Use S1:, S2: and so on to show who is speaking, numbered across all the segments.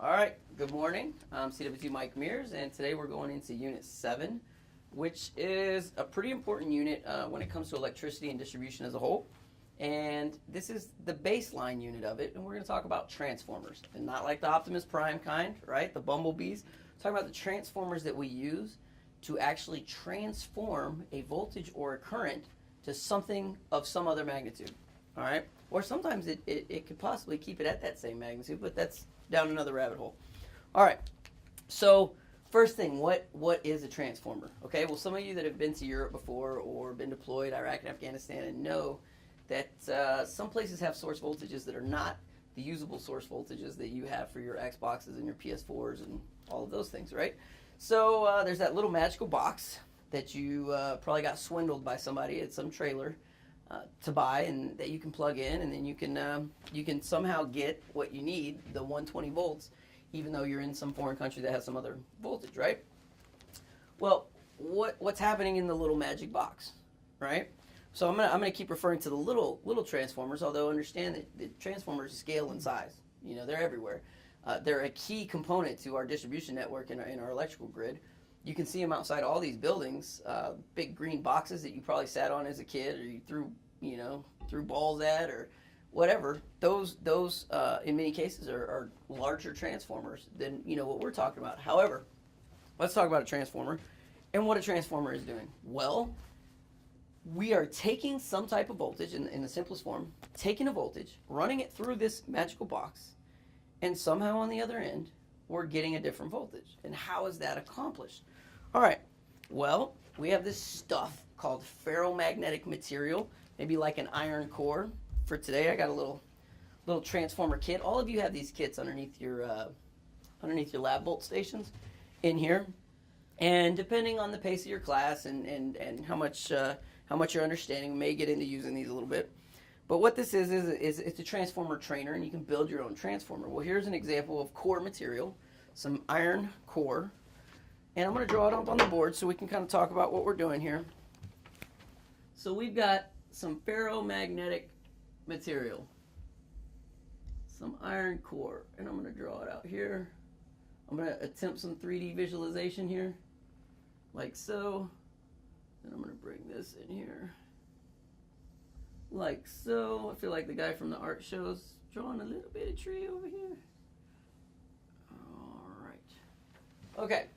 S1: All right, good morning. I'm CW2 Mike Mears, and today we're going into Unit 7, which is a pretty important unit when it comes to electricity and distribution as a whole. And this is the baseline unit of it, and we're going to talk about transformers. And not like the Optimus Prime kind, right? The bumblebees. We're talking about the transformers that we use to actually transform a voltage or a current to something of some other magnitude. All right? Or sometimes it could possibly keep it at that same magnitude, but that's down another rabbit hole. All right, so first thing, what is a transformer? Okay, well, some of you that have been to Europe before or been deployed Iraq and Afghanistan and know that some places have source voltages that are not the usable source voltages that you have for your Xboxes and your PS4s and all of those things, right? So there's that little magical box that you probably got swindled by somebody at some trailer to buy, and that you can plug in, and then you can somehow get what you need, the 120 volts, even though you're in some foreign country that has some other voltage, right? Well, what's happening in the little magic box, right? So I'm gonna keep referring to the little transformers, although understand that the transformers scale in size. You know, they're everywhere. They're a key component to our distribution network in our electrical grid. You can see them outside all these buildings, big green boxes that you probably sat on as a kid, or you threw balls at, or whatever. Those in many cases are larger transformers than what we're talking about. However, let's talk about a transformer and what a transformer is doing. Well, we are taking some type of voltage in the simplest form, taking a voltage, running it through this magical box, and somehow on the other end, we're getting a different voltage. And how is that accomplished? All right, well, we have this stuff called ferromagnetic material, maybe like an iron core. For today, I got a little transformer kit. All of you have these kits underneath your lab bolt stations in here. And depending on the pace of your class and how much you're understanding, we may get into using these a little bit. But what this is it's a transformer trainer, and you can build your own transformer. Well, here's an example of core material, some iron core. And I'm going to draw it up on the board so we can kind of talk about what we're doing here. So we've got some ferromagnetic material, some iron core, and I'm going to draw it out here. I'm going to attempt some 3D visualization here, like so. And I'm going to bring this in here, like so. I feel like the guy from the art shows drawing a little bit of tree over here. All right. Okay.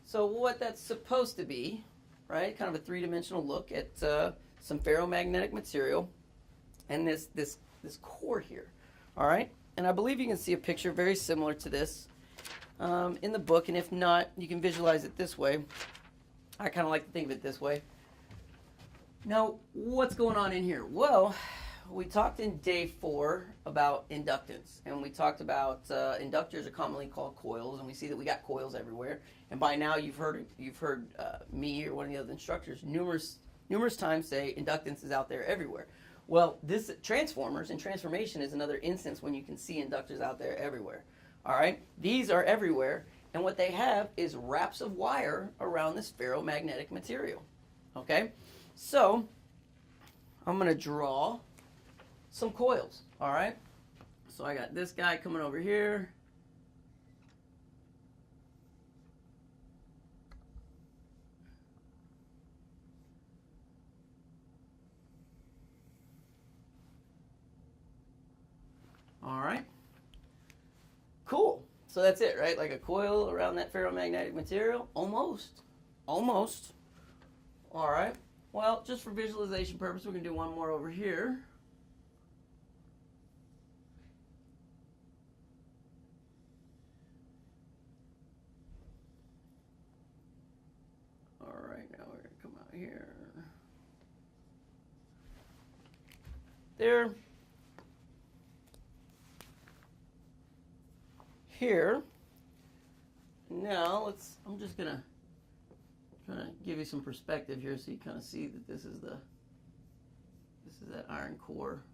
S1: So what that's supposed to be, right? Kind of a three-dimensional look at some ferromagnetic material and this core here. All right. And I believe you can see a picture very similar to this in the book. And if not, you can visualize it this way. I kind of like to think of it this way. Now, what's going on in here? Well, we talked in day 4 about inductance, and we talked about inductors are commonly called coils, and we see that we got coils everywhere. And by now, you've heard me or one of the other instructors numerous times say inductance is out there everywhere. Well, this transformers and transformation is another instance when you can see inductors out there everywhere. All right, these are everywhere, and what they have is wraps of wire around this ferromagnetic material. Okay, so I'm going to draw some coils. All right, so I got this guy coming over here. All right, cool. So that's it, right? Like a coil around that ferromagnetic material? Almost. All right. Well, just for visualization purpose, we're going to do one more over here. All right, now we're going to come out here. There. Here. Now I'm just going to try to give you some perspective here so you kind of see that this is that iron core.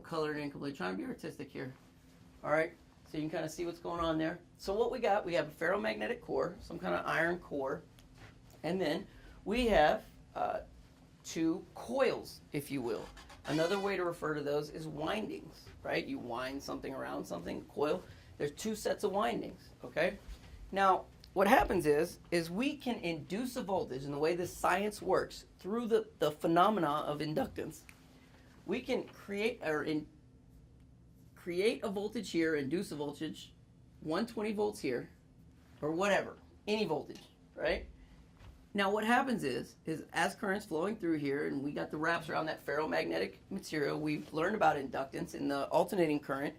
S1: Colored incomplete. Trying to be artistic here. All right. So you can kind of see what's going on there. So what we have a ferromagnetic core, some kind of iron core, and then we have 2 coils, if you will. Another way to refer to those is windings, right? You wind something around something, coil. There's two sets of windings, okay? Now, what happens is we can induce a voltage, and the way this science works, through the phenomena of inductance, we can create a voltage here, induce a voltage, 120 volts here, or whatever, any voltage, right? Now what happens is as current's flowing through here, and we got the wraps around that ferromagnetic material, we've learned about inductance in the alternating current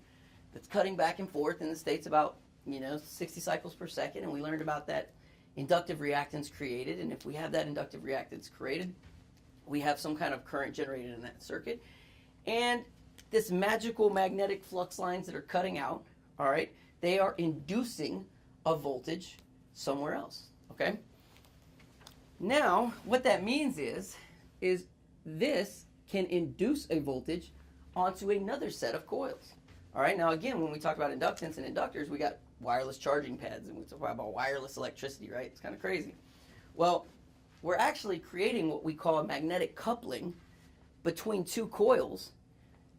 S1: that's cutting back and forth in the states about 60 cycles per second, and we learned about that inductive reactance created, and if we have that inductive reactance created, we have some kind of current generated in that circuit, and this magical magnetic flux lines that are cutting out, all right, they are inducing a voltage somewhere else, okay? Now, what that means is this can induce a voltage onto another set of coils. All right, now again, when we talk about inductance and inductors, we got wireless charging pads, and we talk about wireless electricity, right? It's kind of crazy. Well, we're actually creating what we call a magnetic coupling between two coils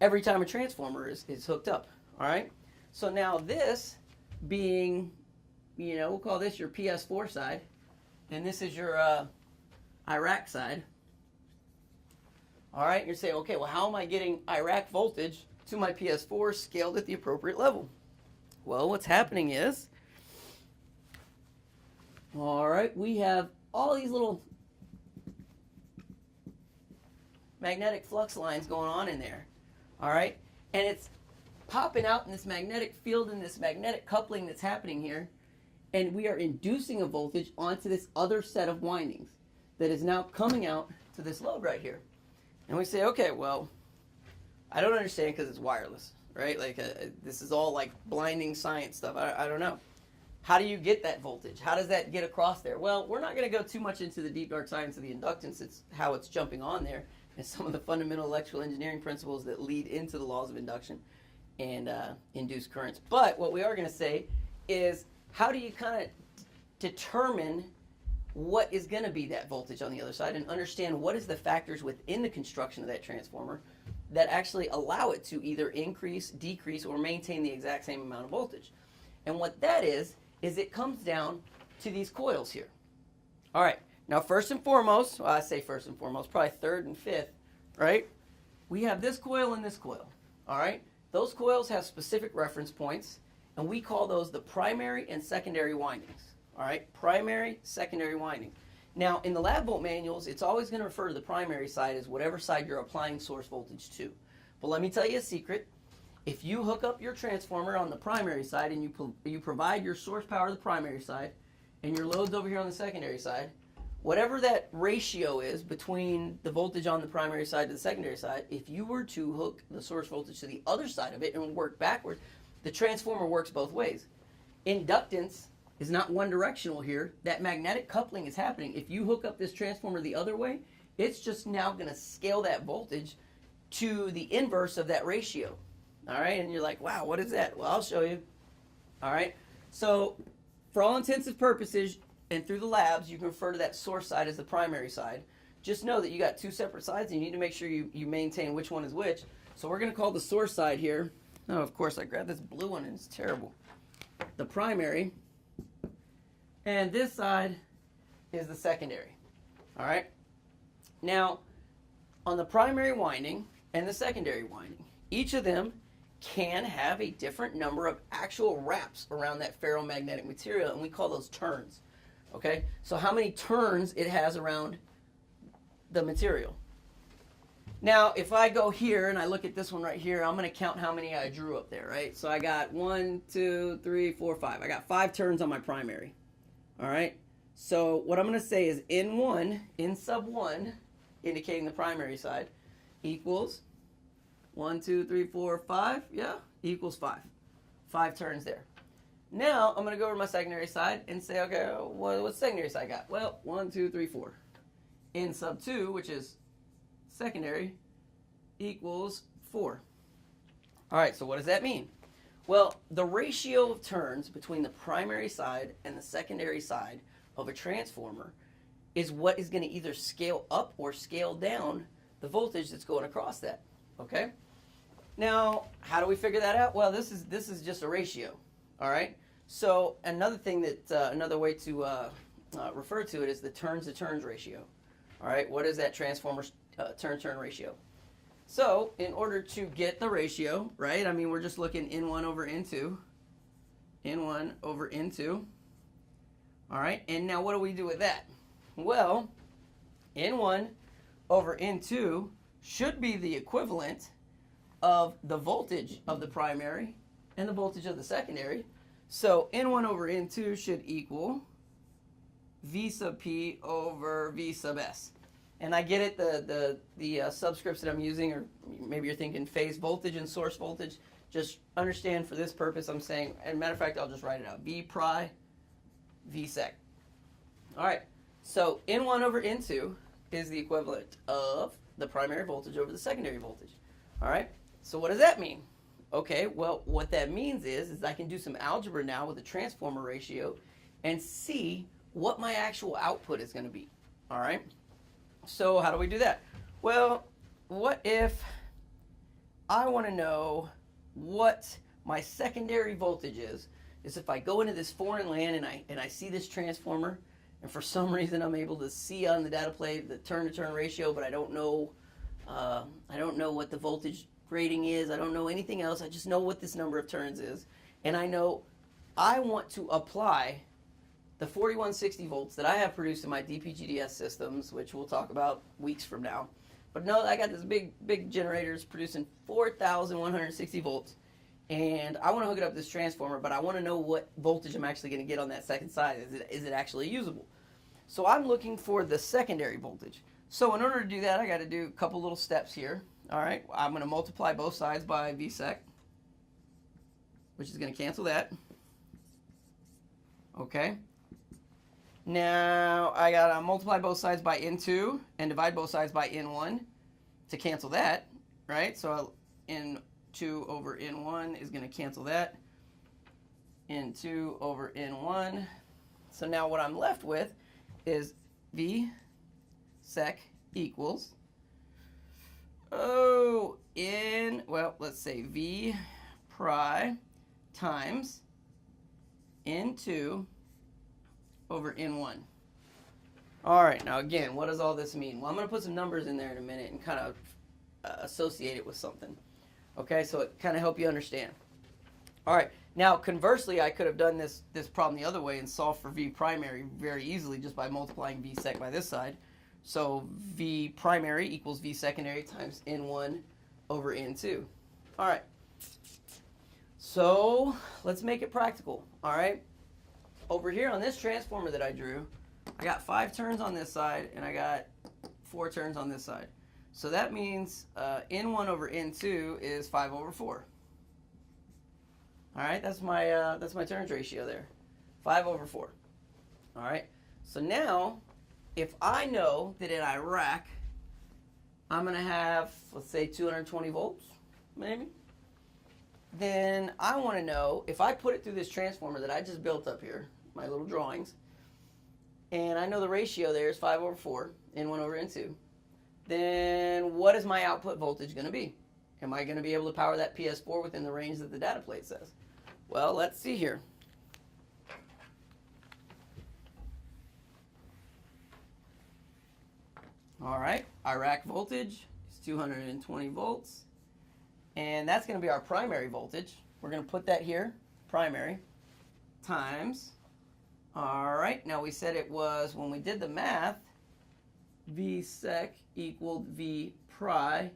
S1: every time a transformer is hooked up, all right? So now this being, we'll call this your PS4 side, and this is your Iraq side. All right, you're saying, okay, well, how am I getting Iraq voltage to my PS4 scaled at the appropriate level? Well, what's happening is, all right, we have all these little magnetic flux lines going on in there, all right? And it's popping out in this magnetic field and this magnetic coupling that's happening here, and we are inducing a voltage onto this other set of windings that is now coming out to this load right here. And we say, okay, well, I don't understand because it's wireless, right? Like this is all like blinding science stuff. I don't know. How do you get that voltage? How does that get across there? Well, we're not going to go too much into the deep dark science of the inductance. It's how it's jumping on there and some of the fundamental electrical engineering principles that lead into the laws of induction and induced currents. But what we are going to say is, how do you kind of determine what is going to be that voltage on the other side and understand what is the factors within the construction of that transformer that actually allow it to either increase, decrease, or maintain the exact same amount of voltage? And what that is it comes down to these coils here. All right, now first and foremost, well, I say first and foremost, probably third and fifth, right? We have this coil and this coil, all right? Those coils have specific reference points, and we call those the primary and secondary windings. All right, primary, secondary winding. Now, in the lab volt manuals, it's always going to refer to the primary side as whatever side you're applying source voltage to. But let me tell you a secret. If you hook up your transformer on the primary side and you provide your source power to the primary side and your load's over here on the secondary side, whatever that ratio is between the voltage on the primary side to the secondary side, if you were to hook the source voltage to the other side of it and work backwards, the transformer works both ways. Inductance is not one directional here. That magnetic coupling is happening. If you hook up this transformer the other way, it's just now going to scale that voltage to the inverse of that ratio. All right, and you're like, wow, what is that? Well, I'll show you. All right, so for all intensive purposes and through the labs, you can refer to that source side as the primary side. Just know that you got two separate sides and you need to make sure you maintain which one is which. So we're going to call the source side here. Oh, of course, I grabbed this blue one and it's terrible. The primary. And this side is the secondary. All right? Now, on the primary winding and the secondary winding, each of them can have a different number of actual wraps around that ferromagnetic material, and we call those turns. Okay? So how many turns it has around the material. Now, if I go here and I look at this one right here, I'm going to count how many I drew up there, right? So I got 1, 2, 3, 4, 5. I got 5 turns on my primary. All right, so what I'm going to say is in sub 1, indicating the primary side, equals 1, 2, 3, 4, 5, yeah, equals 5. 5 turns there. Now, I'm going to go over to my secondary side and say, okay, what's secondary side got? Well, 1, 2, 3, 4. In sub 2, which is secondary, equals 4. All right, so what does that mean? Well, the ratio of turns between the primary side and the secondary side of a transformer is what is going to either scale up or scale down the voltage that's going across that. Okay? Now, how do we figure that out? Well, this is just a ratio. All right. So another thing that another way to refer to it is the turns to turns ratio. All right. What is that transformer turn ratio? So in order to get the ratio, right? I mean, we're just looking N1 over N2. N1 over N2. All right. And now what do we do with that? Well, N1 over N2 should be the equivalent of the voltage of the primary and the voltage of the secondary. So N1 over N2 should equal V sub P over V sub S. And I get it, the subscripts that I'm using, or maybe you're thinking phase voltage and source voltage. Just understand for this purpose I'm saying, and matter of fact, I'll just write it out. V pri, V sec. All right, so N1 over N2 is the equivalent of the primary voltage over the secondary voltage. All right, so what does that mean? Okay, well, what that means is I can do some algebra now with the transformer ratio and see what my actual output is going to be. All right, so how do we do that? Well, what if I want to know what my secondary voltage is if I go into this foreign land and I see this transformer, and for some reason I'm able to see on the data plate the turn-to-turn ratio, but I don't know what the voltage rating is. I don't know anything else. I just know what this number of turns is, and I know I want to apply the 4160 volts that I have produced in my DPGDS systems, which we'll talk about weeks from now. But no, I got this big generators producing 4,160 volts, and I want to hook it up to this transformer, but I want to know what voltage I'm actually going to get on that second side. Is it actually usable? So I'm looking for the secondary voltage. So in order to do that, I got to do a couple little steps here. All right, I'm going to multiply both sides by Vsec, which is going to cancel that. Okay. Now I got to multiply both sides by N2 and divide both sides by N1 to cancel that, right? So N2 over N1 is going to cancel that. N2 over N1. So now what I'm left with is V sec equals, let's say V pri times N2 over N1. All right, now again, what does all this mean? Well, I'm going to put some numbers in there in a minute and kind of associate it with something. Okay, so it kind of help you understand. All right, now conversely, I could have done this problem the other way and solved for V primary very easily just by multiplying V sec by this side. So V primary equals V secondary times N1 over N2. All right, so let's make it practical. All right, over here on this transformer that I drew, I got 5 turns on this side and I got 4 turns on this side. So that means N1 over N2 is 5 over 4. All right, that's my turns ratio there, 5 over 4. All right, so now if I know that in Iraq I'm going to have, let's say, 220 volts, maybe, then I want to know if I put it through this transformer that I just built up here, my little drawings, and I know the ratio there is 5 over 4, N1 over N2, then what is my output voltage going to be? Am I going to be able to power that PS4 within the range that the data plate says? Well, let's see here. All right, Iraq voltage is 220 volts, and that's going to be our primary voltage. We're going to put that here, primary, times, all right, now we said it was, when we did the math, V sec equaled V pri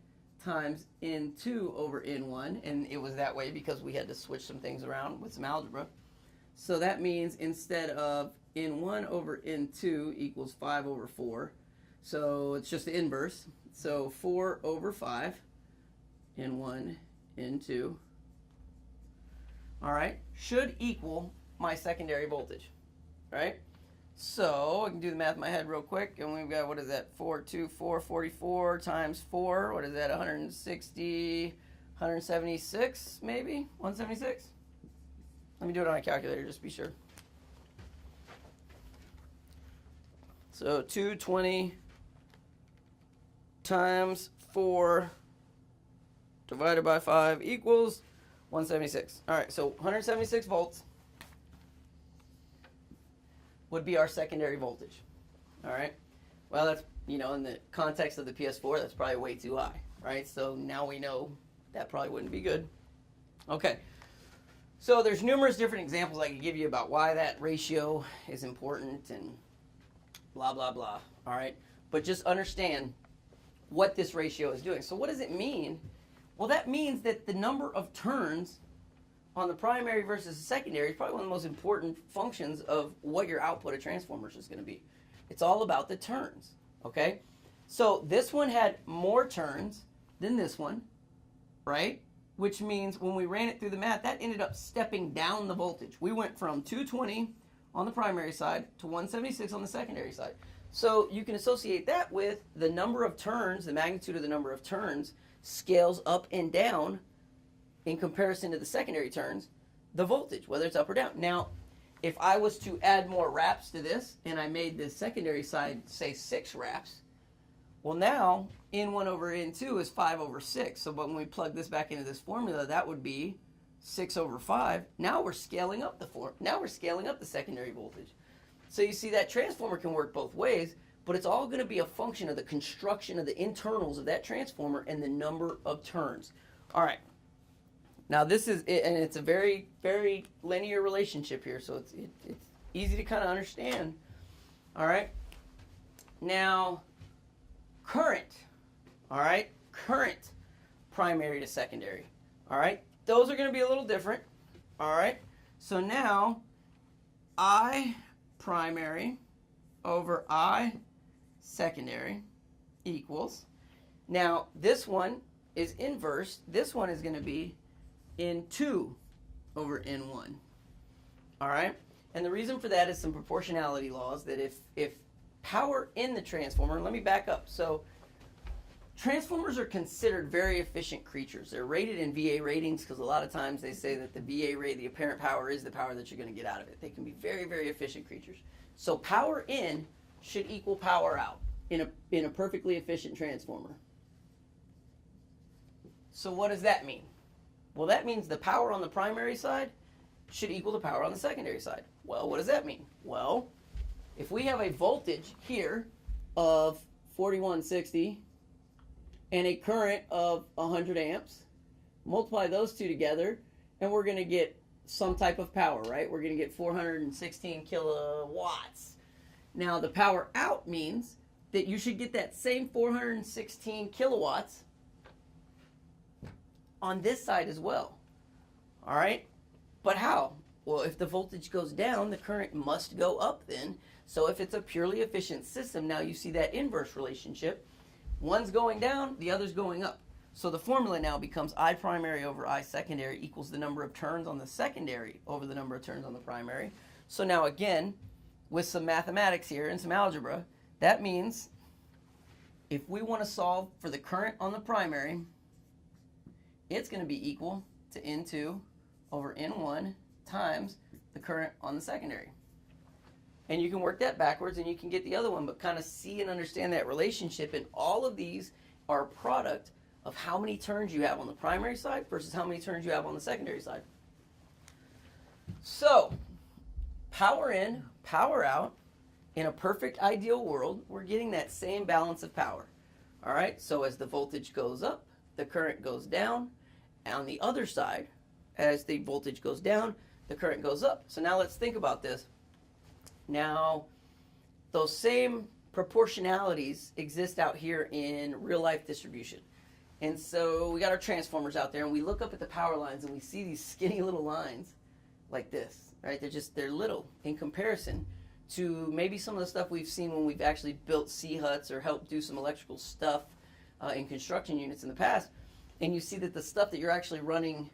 S1: times N2 over N1, and it was that way because we had to switch some things around with some algebra. So that means instead of N1 over N2 equals 5 over 4, so it's just the inverse. So 4 over 5, N1, N2, all right, should equal my secondary voltage, right? So I can do the math in my head real quick, and we've got, what is that, 44 times 4, what is that, 160, 176 maybe, 176? Let me do it on a calculator just to be sure. So 220 times 4 divided by 5 equals 176. All right, so 176 volts would be our secondary voltage. All right. Well, that's, in the context of the PS4, that's probably way too high, right? So now we know that probably wouldn't be good. Okay. So there's numerous different examples I could give you about why that ratio is important and blah, blah, blah. All right. But just understand what this ratio is doing. So what does it mean? Well, that means that the number of turns on the primary versus the secondary is probably one of the most important functions of what your output of transformers is going to be. It's all about the turns, okay? So this one had more turns than this one, right? Which means when we ran it through the math, that ended up stepping down the voltage. We went from 220 on the primary side to 176 on the secondary side. So you can associate that with the number of turns, the magnitude of the number of turns scales up and down in comparison to the secondary turns, the voltage, whether it's up or down. Now, if I was to add more wraps to this and I made the secondary side, say, 6 wraps, well, now N1 over N2 is 5 over 6. So when we plug this back into this formula, that would be 6 over 5. Now we're scaling up the secondary voltage. So you see that transformer can work both ways, but it's all going to be a function of the construction of the internals of that transformer and the number of turns. All right. Now this is, and it's a very, very linear relationship here, so it's easy to kind of understand. All right. Now, current. All right. Current primary to secondary. All right. Those are going to be a little different. All right. So now, I primary over I secondary equals. Now, this one is inverse. This one is going to be N2 over N1. All right? And the reason for that is some proportionality laws that if power in the transformer, let me back up. So transformers are considered very efficient creatures. They're rated in VA ratings because a lot of times they say that the VA rate, the apparent power, is the power that you're going to get out of it. They can be very, very efficient creatures. So power in should equal power out in a perfectly efficient transformer. So what does that mean? Well, that means the power on the primary side should equal the power on the secondary side. Well, what does that mean? Well, if we have a voltage here of 4160 and a current of 100 amps, multiply those two together, and we're going to get some type of power, right? We're going to get 416 kilowatts. Now, the power out means that you should get that same 416 kilowatts on this side as well. All right? But how? Well, if the voltage goes down, the current must go up then. So if it's a purely efficient system, now you see that inverse relationship. One's going down, the other's going up. So the formula now becomes I primary over I secondary equals the number of turns on the secondary over the number of turns on the primary. So now again, with some mathematics here and some algebra, that means if we want to solve for the current on the primary, it's going to be equal to N2 over N1 times the current on the secondary. And you can work that backwards and you can get the other one, but kind of see and understand that relationship. And all of these are a product of how many turns you have on the primary side versus how many turns you have on the secondary side. So, power in, power out, in a perfect ideal world, we're getting that same balance of power. All right, so as the voltage goes up, the current goes down. And on the other side, as the voltage goes down, the current goes up. So now let's think about this. Now, those same proportionalities exist out here in real life distribution. And so we got our transformers out there and we look up at the power lines and we see these skinny little lines like this, right? They're little in comparison to maybe some of the stuff we've seen when we've actually built C-huts or helped do some electrical stuff in construction units in the past. And you see that the stuff that you're actually running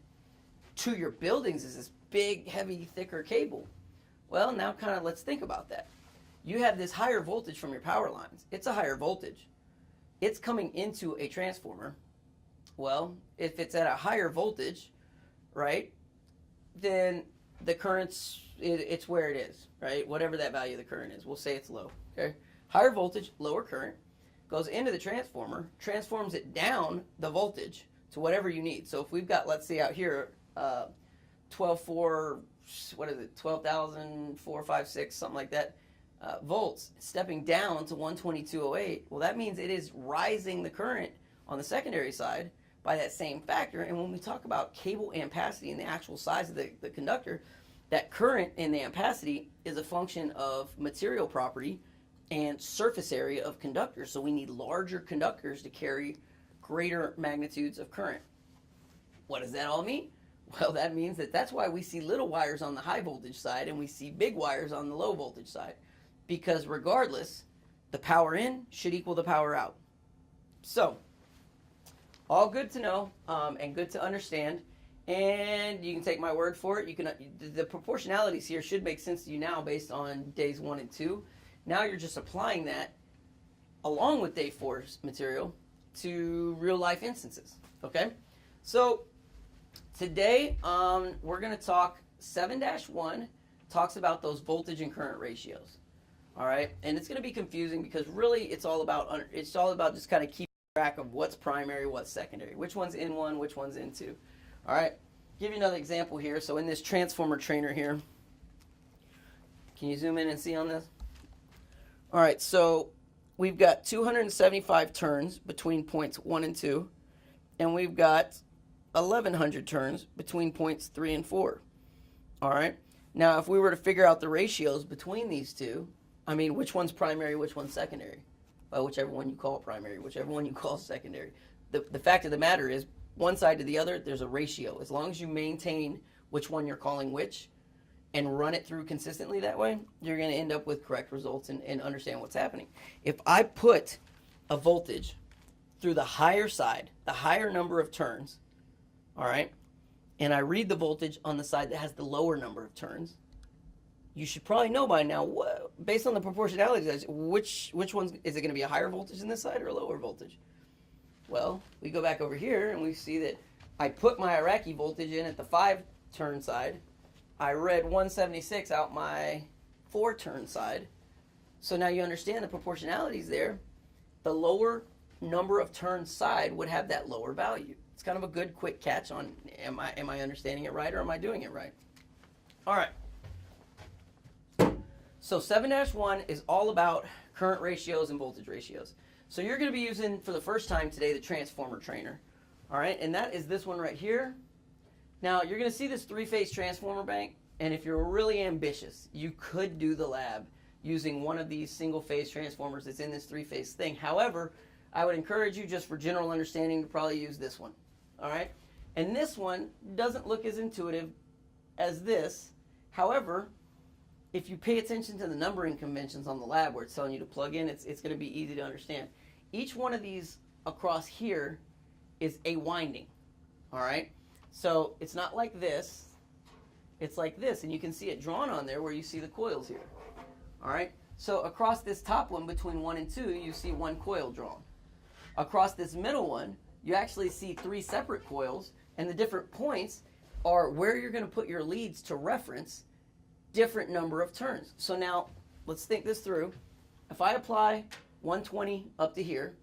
S1: to your buildings is this big, heavy, thicker cable. Well, now kind of let's think about that. You have this higher voltage from your power lines. It's a higher voltage. It's coming into a transformer. Well, if it's at a higher voltage, right, then the current's, it's where it is, right? Whatever that value of the current is. We'll say it's low, okay? Higher voltage, lower current, goes into the transformer, transforms it down the voltage to whatever you need. So if we've got, let's see out here, 12,456, something like that. volts, stepping down to 122.08, well, that means it is rising the current on the secondary side by that same factor. And when we talk about cable ampacity and the actual size of the conductor, that current in the ampacity is a function of material property and surface area of conductors. So we need larger conductors to carry greater magnitudes of current. What does that all mean? Well, that means that's why we see little wires on the high voltage side and we see big wires on the low voltage side. Because regardless, the power in should equal the power out. So, all good to know and good to understand. And you can take my word for it. You can the proportionalities here should make sense to you now based on days 1 and 2. Now you're just applying that along with day 4's material to real life instances. Okay? So, today we're going to talk 7-1 talks about those voltage and current ratios. All right, and it's going to be confusing because really it's all about just kind of keeping track of what's primary, what's secondary, which one's in one, which one's in two. All right, give you another example here. So in this transformer trainer here, can you zoom in and see on this? All right, so we've got 275 turns between points 1 and 2, and we've got 1100 turns between points 3 and 4. All right, now if we were to figure out the ratios between these two, I mean, which one's primary, which one's secondary? Well, whichever one you call primary, whichever one you call secondary. The fact of the matter is, one side to the other, there's a ratio. As long as you maintain which one you're calling which and run it through consistently that way, you're going to end up with correct results and understand what's happening. If I put a voltage through the higher side, the higher number of turns, all right, and I read the voltage on the side that has the lower number of turns, you should probably know by now, based on the proportionality, which one's, is it going to be a higher voltage in this side or a lower voltage? Well, we go back over here and we see that I put my Iraqi voltage in at the 5-turn side. I read 176 out my 4-turn side. So now you understand the proportionalities there. The lower number of turns side would have that lower value. It's kind of a good quick catch on am I understanding it right or am I doing it right? All right. So 7-1 is all about current ratios and voltage ratios. So you're going to be using, for the first time today, the transformer trainer. All right, and that is this one right here. Now, you're going to see this 3-phase transformer bank, and if you're really ambitious, you could do the lab using one of these single-phase transformers that's in this 3-phase thing. However, I would encourage you, just for general understanding, to probably use this one. All right, and this one doesn't look as intuitive as this. However, if you pay attention to the numbering conventions on the lab where it's telling you to plug in, it's going to be easy to understand. Each one of these across here is a winding, all right? So it's not like this, it's like this, and you can see it drawn on there where you see the coils here, all right? So across this top one between 1 and 2, you see one coil drawn. Across this middle one, you actually see 3 separate coils, and the different points are where you're going to put your leads to reference different number of turns. So now let's think this through. If I apply 120 up to here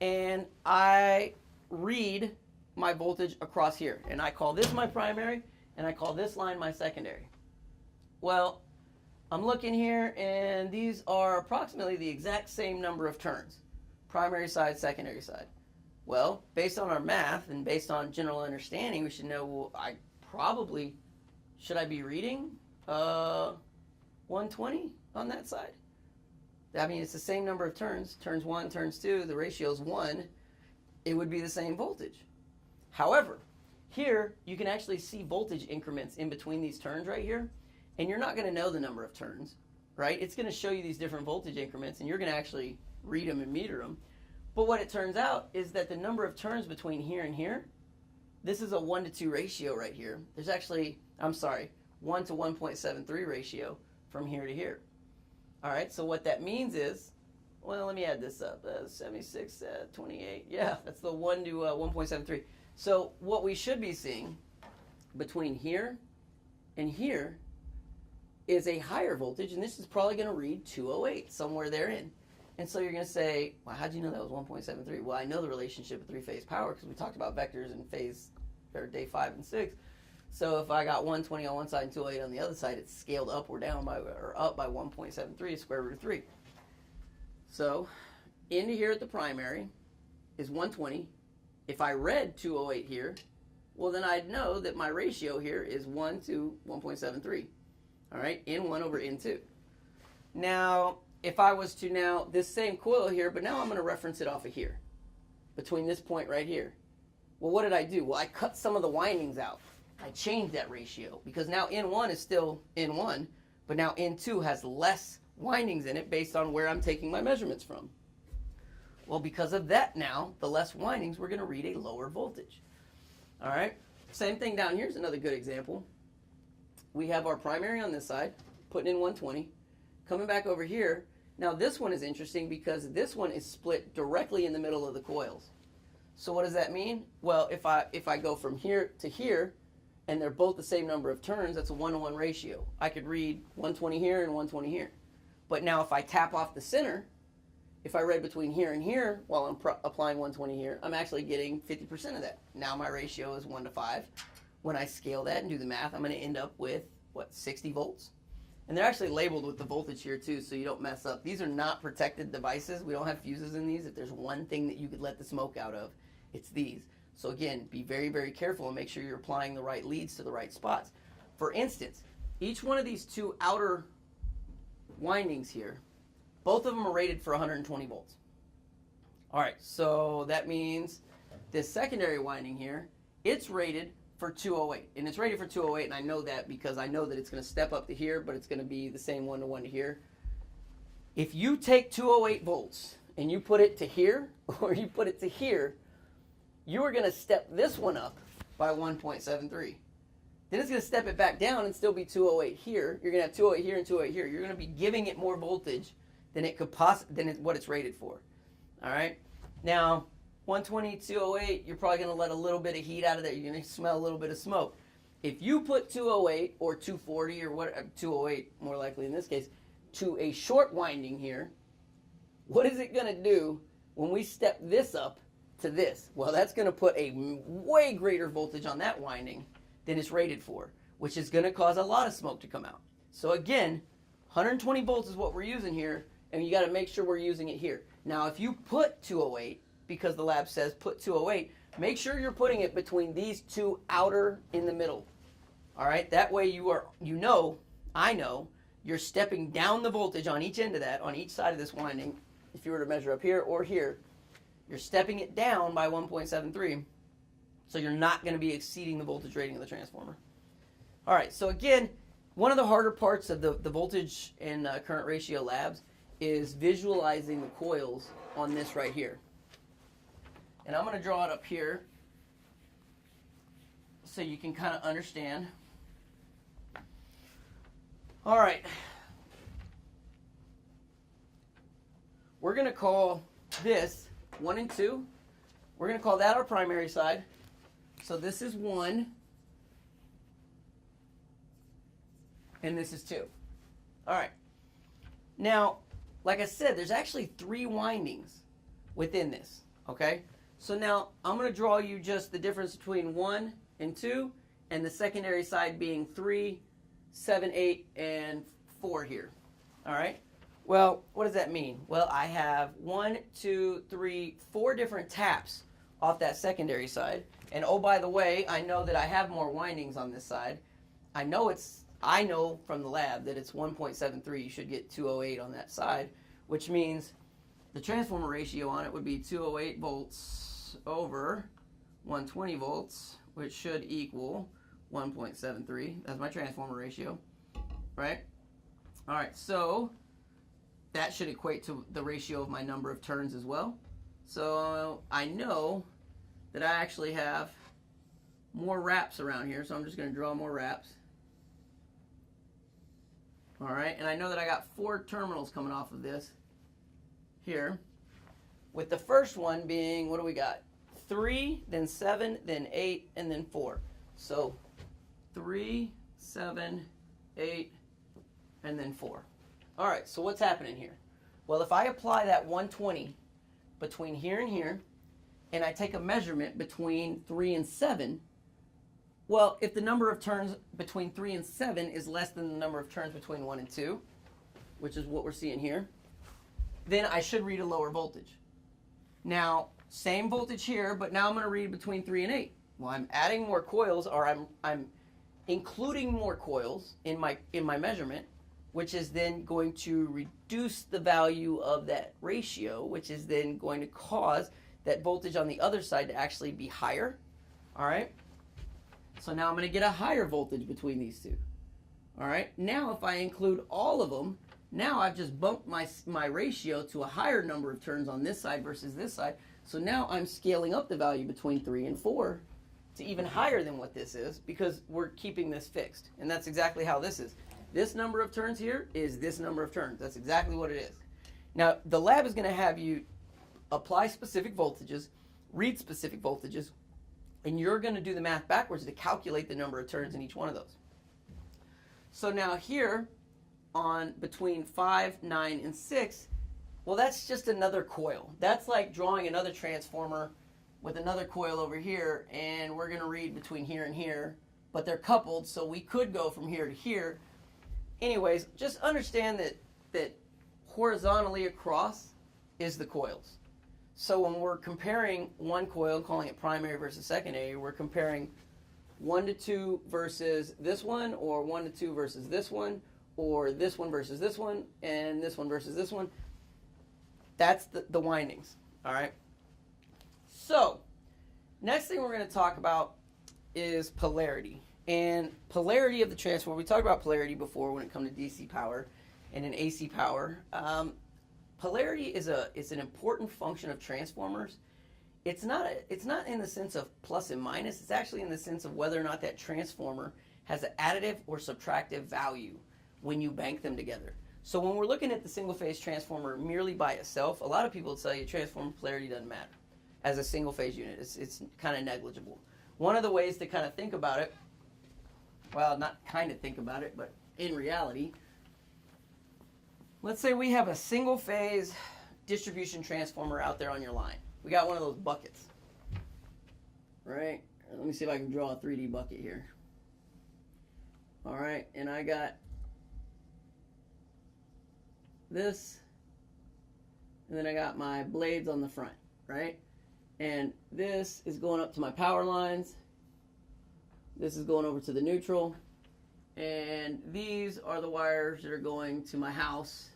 S1: and I read my voltage across here and I call this my primary and I call this line my secondary. Well, I'm looking here and these are approximately the exact same number of turns. Primary side, secondary side. Well, based on our math and based on general understanding, we should know, well, should I be reading 120 on that side? I mean, it's the same number of turns. Turns 1, turns 2, the ratio is 1. It would be the same voltage. However, here you can actually see voltage increments in between these turns right here, and you're not going to know the number of turns, right? It's going to show you these different voltage increments, and you're going to actually read them and meter them. But what it turns out is that the number of turns between here and here, this is a 1-to-2 ratio right here. There's actually, 1 to 1.73 ratio from here to here. All right, so what that means is, well, let me add this up. 76, 28. Yeah, that's the 1 to 1.73. So what we should be seeing between here and here is a higher voltage, and this is probably going to read 208, somewhere therein. And so you're going to say, well, how'd you know that was 1.73? Well, I know the relationship of 3-phase power because we talked about vectors in phase, or day 5 and 6. So if I got 120 on one side and 208 on the other side, it's scaled up or down by, or up by 1.73, square root of 3. So into here at the primary is 120. If I read 208 here, well, then I'd know that my ratio here is 1 to 1.73. All right, N1 over N2. Now, if I was to now, this same coil here, but now I'm going to reference it off of here, between this point right here. Well, what did I do? Well, I cut some of the windings out. I changed that ratio because now N1 is still N1, but now N2 has less windings in it based on where I'm taking my measurements from. Well, because of that now, the less windings, we're going to read a lower voltage. All right, same thing down here is another good example. We have our primary on this side, putting in 120. Coming back over here, now this one is interesting because this one is split directly in the middle of the coils. So what does that mean? Well, if I go from here to here, and they're both the same number of turns, that's a 1-to-1 ratio. I could read 120 here and 120 here. But now if I tap off the center, if I read between here and here while I'm applying 120 here, I'm actually getting 50% of that. Now my ratio is 1 to 5. When I scale that and do the math, I'm going to end up with, what, 60 volts? And they're actually labeled with the voltage here too, so you don't mess up. These are not protected devices. We don't have fuses in these. If there's one thing that you could let the smoke out of, it's these. So again, be very, very careful and make sure you're applying the right leads to the right spots. For instance, each one of these two outer windings here, both of them are rated for 120 volts. All right, so that means this secondary winding here, it's rated for 208. And it's rated for 208, and I know that because I know that it's going to step up to here, but it's going to be the same 1-to-1 to here. If you take 208 volts and you put it to here, or you put it to here, you are going to step this one up by 1.73. Then it's going to step it back down and still be 208 here. You're going to have 208 here and 208 here. You're going to be giving it more voltage than it could what it's rated for. All right. Now, 120, 208, you're probably going to let a little bit of heat out of there. You're going to smell a little bit of smoke. If you put 208 or 240 or what, 208 more likely in this case, to a short winding here, what is it going to do when we step this up to this? Well, that's going to put a way greater voltage on that winding than it's rated for, which is going to cause a lot of smoke to come out. So again, 120 volts is what we're using here, and you got to make sure we're using it here. Now, if you put 208, because the lab says put 208, make sure you're putting it between these two outer in the middle. All right, that way I know, you're stepping down the voltage on each end of that, on each side of this winding. If you were to measure up here or here, you're stepping it down by 1.73, so you're not going to be exceeding the voltage rating of the transformer. All right, so again, one of the harder parts of the voltage and current ratio labs is visualizing the coils on this right here. And I'm going to draw it up here so you can kind of understand. All right. We're going to call this 1 and 2. We're going to call that our primary side. So this is 1, and this is 2. All right. Now, like I said, there's actually 3 windings within this, okay? So now I'm going to draw you just the difference between 1 and 2, and the secondary side being 3, 7, 8, and 4 here. All right? Well, what does that mean? Well, I have 1, 2, 3, 4 different taps off that secondary side. And oh, by the way, I know that I have more windings on this side. I know from the lab that it's 1.73. You should get 208 on that side, which means the transformer ratio on it would be 208 volts over 120 volts, which should equal 1.73. That's my transformer ratio, right? All right, so that should equate to the ratio of my number of turns as well. So I know that I actually have more wraps around here, so I'm just going to draw more wraps. All right, and I know that I got 4 terminals coming off of this here, with the first one being, what do we got? 3, then 7, then 8, and then 4. So 3, 7, 8, and then 4. All right, so what's happening here? Well, if I apply that 120 between here and here, and I take a measurement between 3 and 7, Well, if the number of turns between 3 and 7 is less than the number of turns between 1 and 2, which is what we're seeing here, then I should read a lower voltage. Now, same voltage here, but now I'm going to read between 3 and 8. Well, I'm adding more coils, or I'm including more coils in my measurement, which is then going to reduce the value of that ratio, which is then going to cause that voltage on the other side to actually be higher. All right? So now I'm going to get a higher voltage between these two. All right? Now if I include all of them, now I've just bumped my ratio to a higher number of turns on this side versus this side. So now I'm scaling up the value between 3 and 4 to even higher than what this is, because we're keeping this fixed. And that's exactly how this is. This number of turns here is this number of turns. That's exactly what it is. Now, the lab is going to have you apply specific voltages, read specific voltages, and you're going to do the math backwards to calculate the number of turns in each one of those. So now here, on between 5, 9, and 6, well, that's just another coil. That's like drawing another transformer with another coil over here, and we're going to read between here and here, but they're coupled, so we could go from here to here. Anyways, just understand that horizontally across is the coils. So when we're comparing one coil, calling it primary versus secondary, we're comparing 1 to 2 versus this one, or 1 to 2 versus this one, or this one versus this one, and this one versus this one. That's the windings, all right? So, next thing we're going to talk about is polarity. And polarity of the transformer. We talked about polarity before when it comes to DC power and in AC power. Polarity is an important function of transformers. It's not in the sense of plus and minus. It's actually in the sense of whether or not that transformer has an additive or subtractive value when you bank them together. So when we're looking at the single phase transformer merely by itself, a lot of people will tell you transformer polarity doesn't matter as a single phase unit. It's kind of negligible. One of the ways to kind of think about it, well, not kind of think about it, but in reality, let's say we have a single phase distribution transformer out there on your line. We got one of those buckets, right? Let me see if I can draw a 3D bucket here. All right, and I got this, and then I got my blades on the front, right? And this is going up to my power lines. This is going over to the neutral. And these are the wires that are going to my house.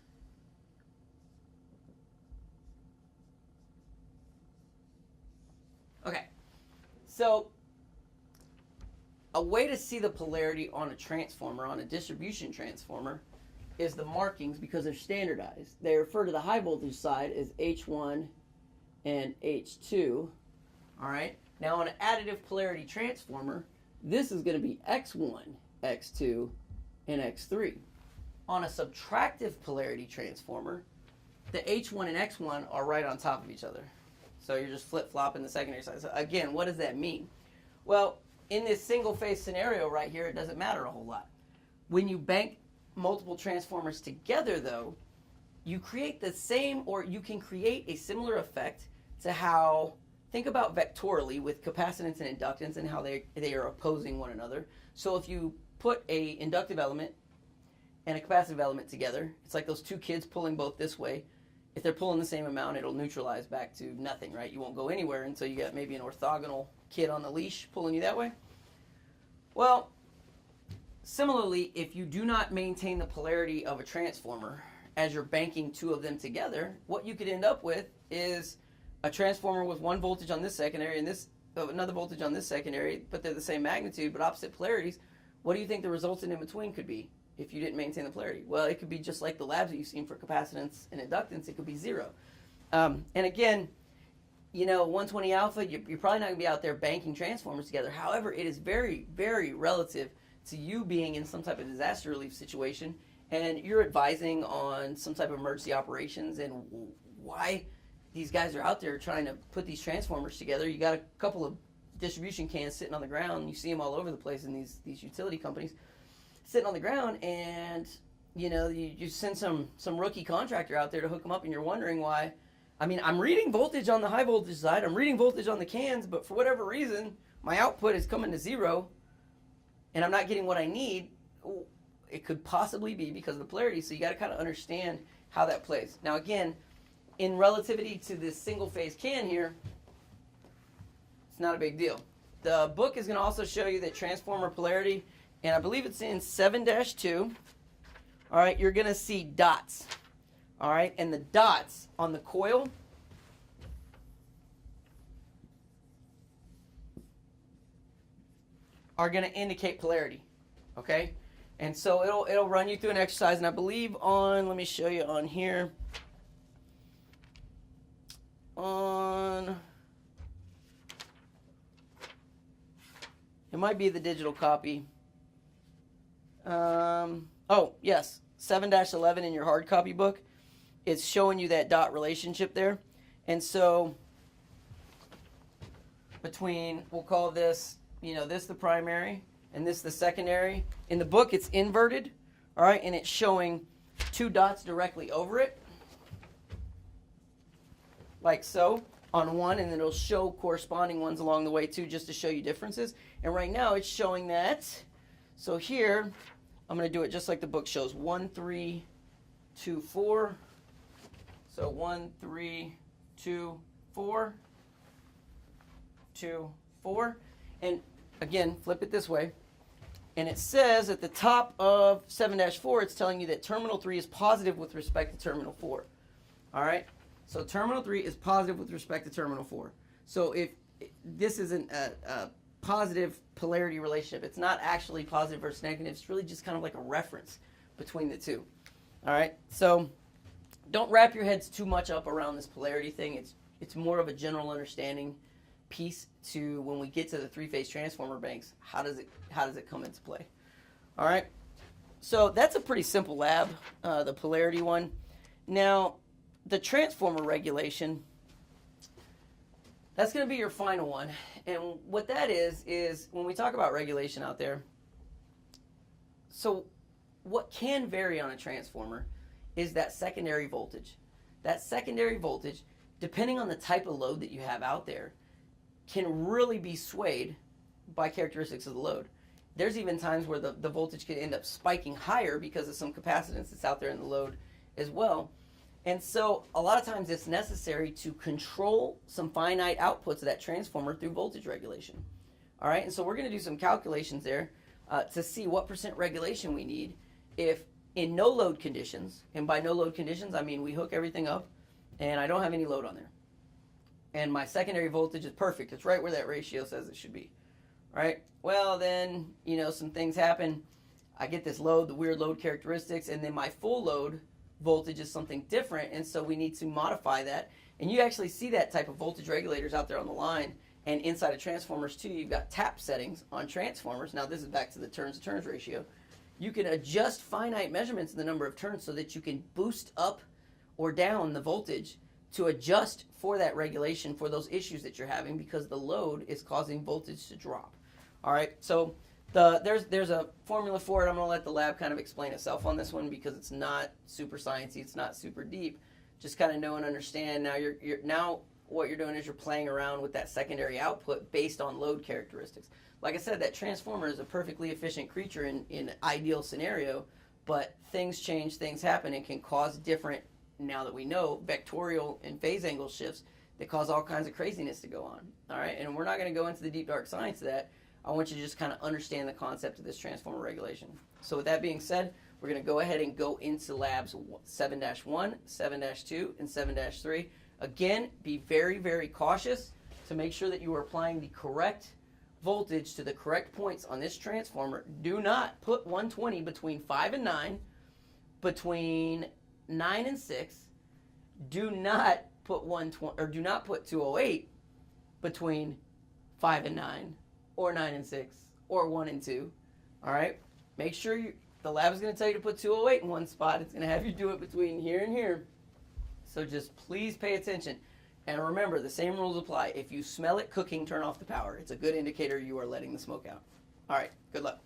S1: Okay, so a way to see the polarity on a transformer, on a distribution transformer, is the markings, because they're standardized. They refer to the high voltage side as H1 and H2. All right, now on an additive polarity transformer, this is going to be X1, X2, and X3. On a subtractive polarity transformer, the H1 and X1 are right on top of each other. So you're just flip-flopping the secondary side. So again, what does that mean? Well, in this single-phase scenario right here, it doesn't matter a whole lot. When you bank multiple transformers together, though, you create the same, or you can create a similar effect to how, think about vectorally with capacitance and inductance and how they are opposing one another. So if you put a inductive element and a capacitive element together, it's like those two kids pulling both this way. If they're pulling the same amount, it'll neutralize back to nothing, right? You won't go anywhere until you get maybe an orthogonal kid on the leash pulling you that way. Well, similarly, if you do not maintain the polarity of a transformer as you're banking two of them together, what you could end up with is a transformer with one voltage on this secondary and this another voltage on this secondary, but they're the same magnitude but opposite polarities. What do you think the resultant in between could be if you didn't maintain the polarity? Well, it could be just like the labs that you've seen for capacitance and inductance. It could be zero. And again, you know, 120 alpha, you're probably not going to be out there banking transformers together. However, it is very, very relative to you being in some type of disaster relief situation and you're advising on some type of emergency operations and why these guys are out there trying to put these transformers together. You got a couple of distribution cans sitting on the ground. You see them all over the place in these utility companies sitting on the ground, and you know, you send some rookie contractor out there to hook them up, and you're wondering why. I mean, I'm reading voltage on the high voltage side, I'm reading voltage on the cans, but for whatever reason, my output is coming to zero. and I'm not getting what I need, it could possibly be because of the polarity. So you got to kind of understand how that plays. Now again, in relativity to this single phase can here, it's not a big deal. The book is going to also show you that transformer polarity, and I believe it's in 7-2. All right, you're going to see dots. All right, and the dots on the coil are going to indicate polarity. Okay, and so it'll run you through an exercise, and I believe on, let me show you on here, on, it might be the digital copy. Oh yes, 7-11 in your hard copy book. It's showing you that dot relationship there. And so between, we'll call this, this the primary and this the secondary. In the book, it's inverted, all right, and it's showing two dots directly over it, like so, on one, and then it'll show corresponding ones along the way too, just to show you differences. And right now, it's showing that. So here, I'm going to do it just like the book shows, 1, 3, 2, 4. So 1, 3, 2, 4, 2, 4. And again, flip it this way. And it says at the top of 7-4, it's telling you that terminal 3 is positive with respect to terminal 4. All right? So terminal 3 is positive with respect to terminal 4. So if this isn't a positive polarity relationship, it's not actually positive versus negative. It's really just kind of like a reference between the two. All right? So don't wrap your heads too much up around this polarity thing. It's more of a general understanding piece to when we get to the three-phase transformer banks. How does it come into play? All right. So that's a pretty simple lab, the polarity one. Now, the transformer regulation, that's going to be your final one. And what that is when we talk about regulation out there, so what can vary on a transformer is that secondary voltage. That secondary voltage, depending on the type of load that you have out there, can really be swayed by characteristics of the load. There's even times where the voltage could end up spiking higher because of some capacitance that's out there in the load as well. And so a lot of times it's necessary to control some finite outputs of that transformer through voltage regulation. All right, and so we're going to do some calculations there to see what % regulation we need if in no load conditions, and by no load conditions I mean we hook everything up and I don't have any load on there. And my secondary voltage is perfect. It's right where that ratio says it should be. Right? Well, then, some things happen. I get this load, the weird load characteristics, and then my full load voltage is something different, and so we need to modify that. And you actually see that type of voltage regulators out there on the line, and inside of transformers too, you've got tap settings on transformers. Now this is back to the turns to turns ratio. You can adjust finite measurements in the number of turns so that you can boost up or down the voltage to adjust for that regulation for those issues that you're having because the load is causing voltage to drop. All right, so there's a formula for it. I'm going to let the lab kind of explain itself on this one because it's not super sciencey, it's not super deep. Just kind of know and understand. Now now what you're doing is you're playing around with that secondary output based on load characteristics. Like I said, that transformer is a perfectly efficient creature in an ideal scenario, but things change, things happen, and can cause different, now that we know, vectorial and phase angle shifts that cause all kinds of craziness to go on. All right, and we're not going to go into the deep dark science of that. I want you to just kind of understand the concept of this transformer regulation. So with that being said, we're going to go ahead and go into labs 7-1, 7-2, and 7-3. Again, be very, very cautious to make sure that you are applying the correct voltage to the correct points on this transformer. Do not put 120 between 5 and 9, between 9 and 6. Do not put 120, or do not put 208 between 5 and 9, or 9 and 6, or 1 and 2. All right? Make sure the lab is going to tell you to put 208 in one spot. It's going to have you do it between here and here. So just please pay attention. And remember, the same rules apply. If you smell it cooking, turn off the power. It's a good indicator you are letting the smoke out. All right, good luck.